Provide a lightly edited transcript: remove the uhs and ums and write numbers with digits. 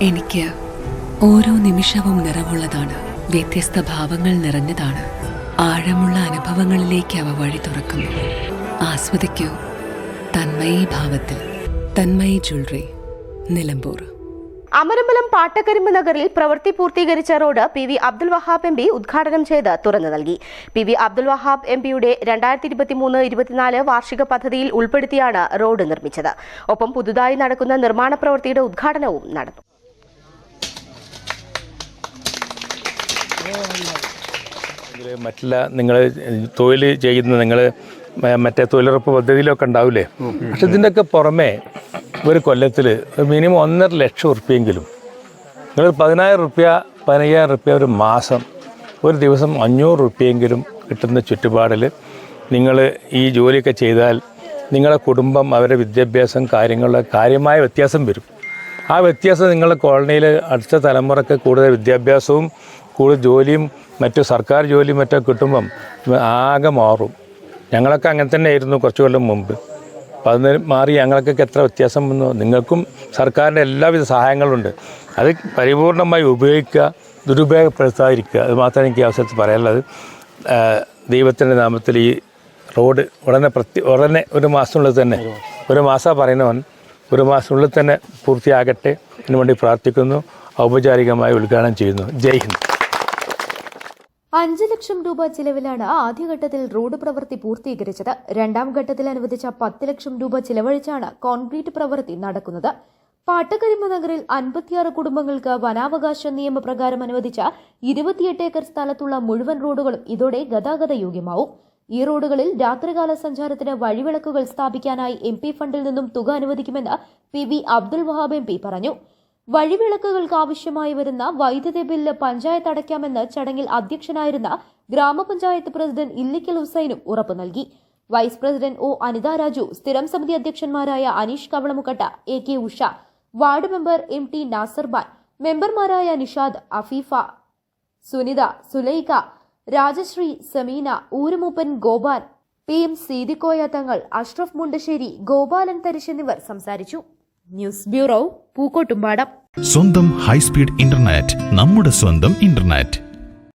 എനിക്ക് ഓരോ നിമിഷവും നിറവുള്ളതാണ്. വ്യത്യസ്ത ഭാവങ്ങൾ നിറഞ്ഞതാണ്. ആഴമുള്ള അനുഭവങ്ങളിലേക്ക് അവ വഴി തുറക്കുന്നു. ആസ്വദിക്കൂ തന്മയി ഭാവത്തിൽ. തന്മയി ജ്വല്ലറി, നിലമ്പൂർ. അമരമ്പലം പാട്ടക്കരിമ്പ് നഗറിൽ പ്രവൃത്തി പൂർത്തീകരിച്ച road PV. Abdul Wahab MP ഉദ്ഘാടനം ചെയ്ത് തുറന്നു നൽകി. പി.വി. അബ്ദുൽ വഹാബ് എം.പിയുടെ 2023-24 വാർഷിക പദ്ധതിയിൽ ഉൾപ്പെടുത്തിയാണ് റോഡ് നിർമ്മിച്ചത്. ഒപ്പം പുതുതായി നടക്കുന്ന നിർമ്മാണ പ്രവൃത്തിയുടെ ഉദ്ഘാടനവും നടന്നു. മറ്റുള്ള നിങ്ങൾ തൊഴിൽ ചെയ്യുന്ന നിങ്ങൾ മറ്റേ തൊഴിലുറപ്പ് പദ്ധതിയിലൊക്കെ ഉണ്ടാവില്ലേ, പക്ഷെ ഇതിൻ്റെയൊക്കെ പുറമെ ഒരു കൊല്ലത്തിൽ മിനിമം 1.5 ലക്ഷം ഉറുപ്പ്യെങ്കിലും നിങ്ങൾ 15,000 റുപ്യ ഒരു മാസം, ഒരു ദിവസം 500 റുപ്യെങ്കിലും കിട്ടുന്ന ചുറ്റുപാടിൽ നിങ്ങൾ ഈ ജോലിയൊക്കെ ചെയ്താൽ നിങ്ങളുടെ കുടുംബം, അവരുടെ വിദ്യാഭ്യാസം കാര്യങ്ങളിൽ കാര്യമായ വ്യത്യാസം വരും. ആ വ്യത്യാസം നിങ്ങളുടെ കോളനിയിൽ അടുത്ത തലമുറക്ക് കൂടുതൽ വിദ്യാഭ്യാസവും കൂടുതൽ ജോലിയും മറ്റു സർക്കാർ ജോലിയും മറ്റോ കിട്ടുമ്പം ആകെ മാറും. ഞങ്ങളൊക്കെ അങ്ങനെ തന്നെ ആയിരുന്നു കുറച്ച് കൊല്ലം മുമ്പ്. അപ്പം അതിന് മാറി ഞങ്ങൾക്കൊക്കെ എത്ര വ്യത്യാസം വന്നു. നിങ്ങൾക്കും സർക്കാരിൻ്റെ എല്ലാവിധ സഹായങ്ങളുണ്ട്. അത് പരിപൂർണമായി ഉപയോഗിക്കുക, ദുരുപയോഗപ്പെടുത്താതിരിക്കുക. അത് മാത്രമേ എനിക്ക് അവസരത്തിൽ പറയാനുള്ളത്. ദൈവത്തിൻ്റെ നാമത്തിൽ ഈ റോഡ് ഉടനെ ഒരു മാസത്തിനുള്ളിൽ തന്നെ, ഒരു മാസം പറയുന്നവൻ ഒരു മാസത്തിനുള്ളിൽ തന്നെ പൂർത്തിയാകട്ടെ അതിനു വേണ്ടി പ്രാർത്ഥിക്കുന്നു. ഔപചാരികമായി ഉദ്ഘാടനം ചെയ്യുന്നു. ജയ് ഹിന്ദ്. 5 ലക്ഷം രൂപ ചിലവിലാണ് ആദ്യഘട്ടത്തിൽ റോഡ് പ്രവൃത്തി പൂർത്തീകരിച്ചത്. രണ്ടാം ഘട്ടത്തിൽ അനുവദിച്ച 10 ലക്ഷം രൂപ ചിലവഴിച്ചാണ് കോൺക്രീറ്റ് പ്രവൃത്തി നടക്കുന്നത്. പാട്ടക്കരിമ്പ് നഗറിൽ 56 കുടുംബങ്ങൾക്ക് വനാവകാശ നിയമപ്രകാരം അനുവദിച്ച 28 ഏക്കർ സ്ഥലത്തുള്ള മുഴുവൻ റോഡുകളും ഇതോടെ ഗതാഗത യോഗ്യമാവും. ഈ റോഡുകളിൽ രാത്രികാല സഞ്ചാരത്തിന് വഴിവിളക്കുകൾ സ്ഥാപിക്കാനായി എം.പി ഫണ്ടിൽ നിന്നും തുക അനുവദിക്കുമെന്ന് പി.വി. അബ്ദുൽ വഹാബ് എം.പി പറഞ്ഞു. വഴിവിളക്കുകൾക്ക് ആവശ്യമായി വരുന്ന വൈദ്യുതി ബില്ല് പഞ്ചായത്ത് അടയ്ക്കാമെന്ന് ചടങ്ങിൽ അധ്യക്ഷനായിരുന്ന ഗ്രാമപഞ്ചായത്ത് പ്രസിഡന്റ് ഇല്ലിക്കൽ ഹുസൈനും ഉറപ്പു നൽകി. Vice president O. Anitha Raju, സ്ഥിരം സമിതി അധ്യക്ഷന്മാരായ Aneesh Kavalamukkatta, A K. Usha, ward member M T. Nasarban, മെമ്പർമാരായ നിഷാദ്, അഫീഫ, സുനിത, സുലൈഖ, രാജശ്രീ, സമീന, ഊരുമൂപ്പൻ ഗോപാൻ, പി.എം. സീതിക്കോയ തങ്ങൾ, അഷ്റഫ് മുണ്ടശ്ശേരി, ഗോപാലൻ തരിശ് എന്നിവർ സംസാരിച്ചു. News bureau, Pookkottumpadam. സ്വന്തം ഹൈസ്പീഡ് ഇന്റർനെറ്റ്, നമ്മുടെ സ്വന്തം ഇന്റർനെറ്റ്.